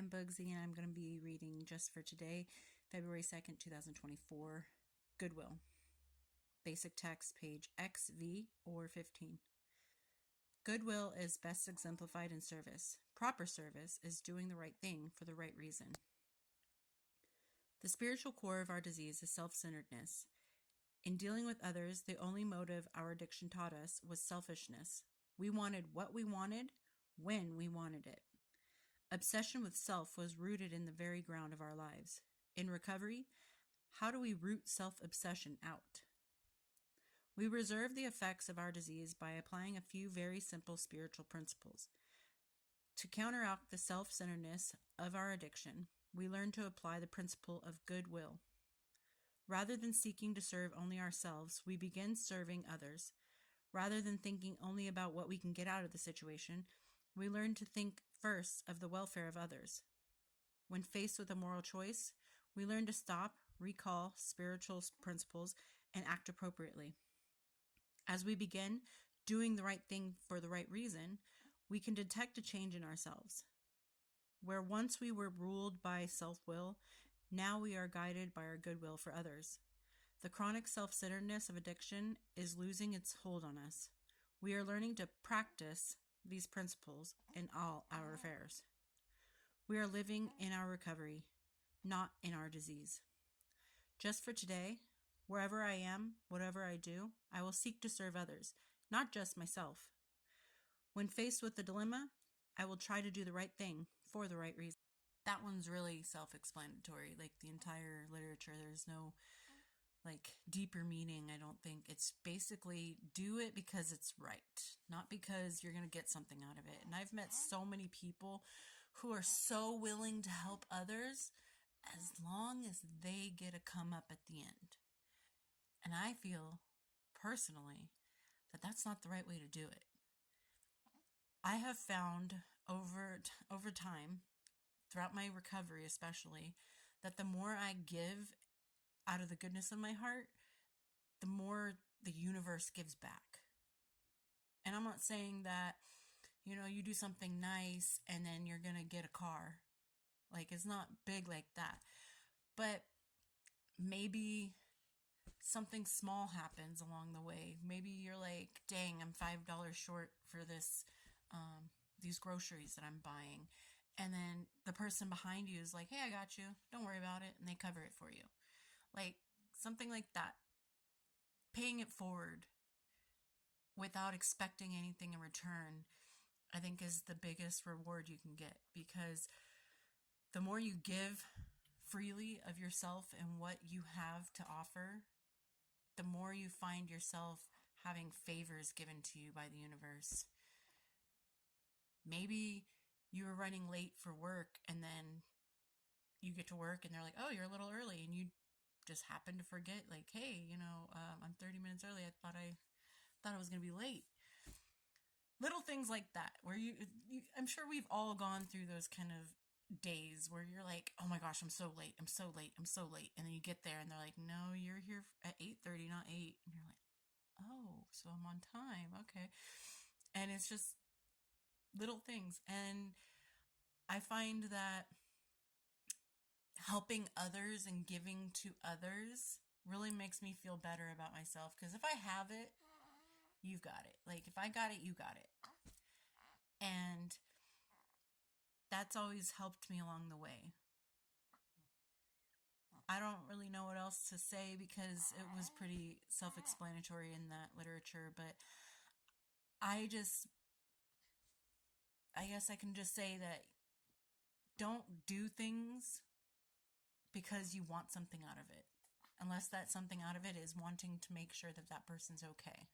I'm Bugsy, and I'm going to be reading just for today, February 2nd, 2024, Goodwill. Basic text, page XV or 15. Goodwill is best exemplified in service. Proper service is doing the right thing for the right reason. The spiritual core of our disease is self-centeredness. In dealing with others, the only motive our addiction taught us was selfishness. We wanted what we wanted, when we wanted it. Obsession with self was rooted in the very ground of our lives. In recovery, how do we root self-obsession out? We reserve the effects of our disease by applying a few very simple spiritual principles. To counteract the self-centeredness of our addiction, we learn to apply the principle of goodwill. Rather than seeking to serve only ourselves, we begin serving others. Rather than thinking only about what we can get out of the situation, we learn to think first of the welfare of others. When faced with a moral choice, we learn to stop, recall spiritual principles, and act appropriately. As we begin doing the right thing for the right reason, we can detect a change in ourselves. Where once we were ruled by self-will, now we are guided by our goodwill for others. The chronic self-centeredness of addiction is losing its hold on us. We are learning to practice these principles in all our affairs. We are living in our recovery, not in our disease. Just for today, wherever I am, whatever I do, I will seek to serve others, not just myself. When faced with the dilemma, I will try to do the right thing for the right reason. That one's really self-explanatory, like the entire literature. There's no deeper meaning, I don't think. It's basically do it because it's right, not because you're going to get something out of it. And I've met so many people who are so willing to help others as long as they get a come up at the end. And I feel personally that that's not the right way to do it. I have found over time, throughout my recovery especially, that the more I give out of the goodness of my heart, the more the universe gives back. And I'm not saying that, you do something nice and then you're going to get a car. It's not big like that. But maybe something small happens along the way. Maybe you're like, dang, I'm $5 short for these groceries that I'm buying. And then the person behind you is like, hey, I got you. Don't worry about it. And they cover it for you. Something like that. Paying it forward without expecting anything in return, I think, is the biggest reward you can get, because the more you give freely of yourself and what you have to offer, the more you find yourself having favors given to you by the universe. Maybe you were running late for work and then you get to work and they're like, oh, you're a little early, and you just happen to forget, hey, I'm 30 minutes early. I thought I was going to be late. Little things like that, where I'm sure we've all gone through those kind of days where you're like, oh my gosh, I'm so late. I'm so late. I'm so late. And then you get there and they're like, no, you're here at 8:30, not 8. And you're like, oh, so I'm on time. Okay. And it's just little things. And I find that helping others and giving to others really makes me feel better about myself, because if I have it, you've got it. If I got it, you got it. And that's always helped me along the way. I don't really know what else to say because it was pretty self-explanatory in that literature, but I guess I can just say that don't do things because you want something out of it, unless that something out of it is wanting to make sure that that person's okay.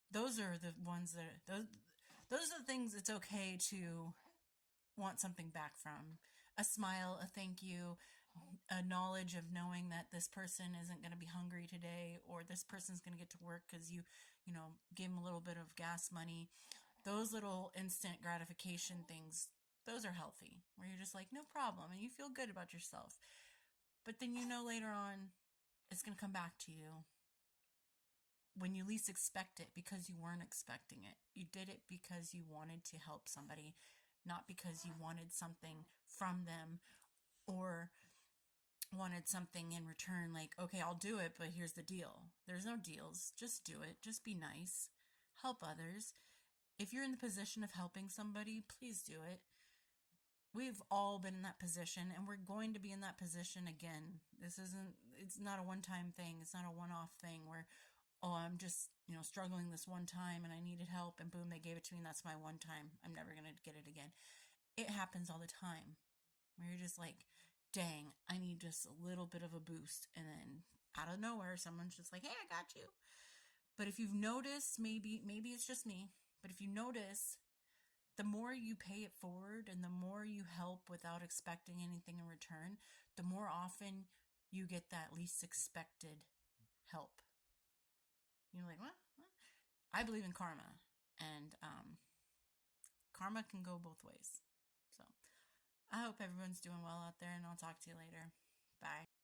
Those are the ones that those are the things it's okay to want something back from. A smile, a thank you, a knowledge of knowing that this person isn't going to be hungry today, or this person's going to get to work because you gave them a little bit of gas money. Those little instant gratification things, those are healthy, where you're just like, no problem, and you feel good about yourself. But then later on, it's going to come back to you when you least expect it, because you weren't expecting it. You did it because you wanted to help somebody, not because you wanted something from them or wanted something in return, like, okay, I'll do it, but here's the deal. There's no deals. Just do it. Just be nice. Help others. If you're in the position of helping somebody, please do it. We've all been in that position, and we're going to be in that position again. It's not a one time thing. It's not a one off thing where, oh, I'm just, struggling this one time and I needed help and boom, they gave it to me and that's my one time. I'm never going to get it again. It happens all the time where you're just like, dang, I need just a little bit of a boost. And then out of nowhere, someone's just like, hey, I got you. But if you've noticed, maybe it's just me, but if you notice, the more you pay it forward and the more you help without expecting anything in return, the more often you get that least expected help. You're like, what? I believe in karma, and karma can go both ways. So I hope everyone's doing well out there, and I'll talk to you later. Bye.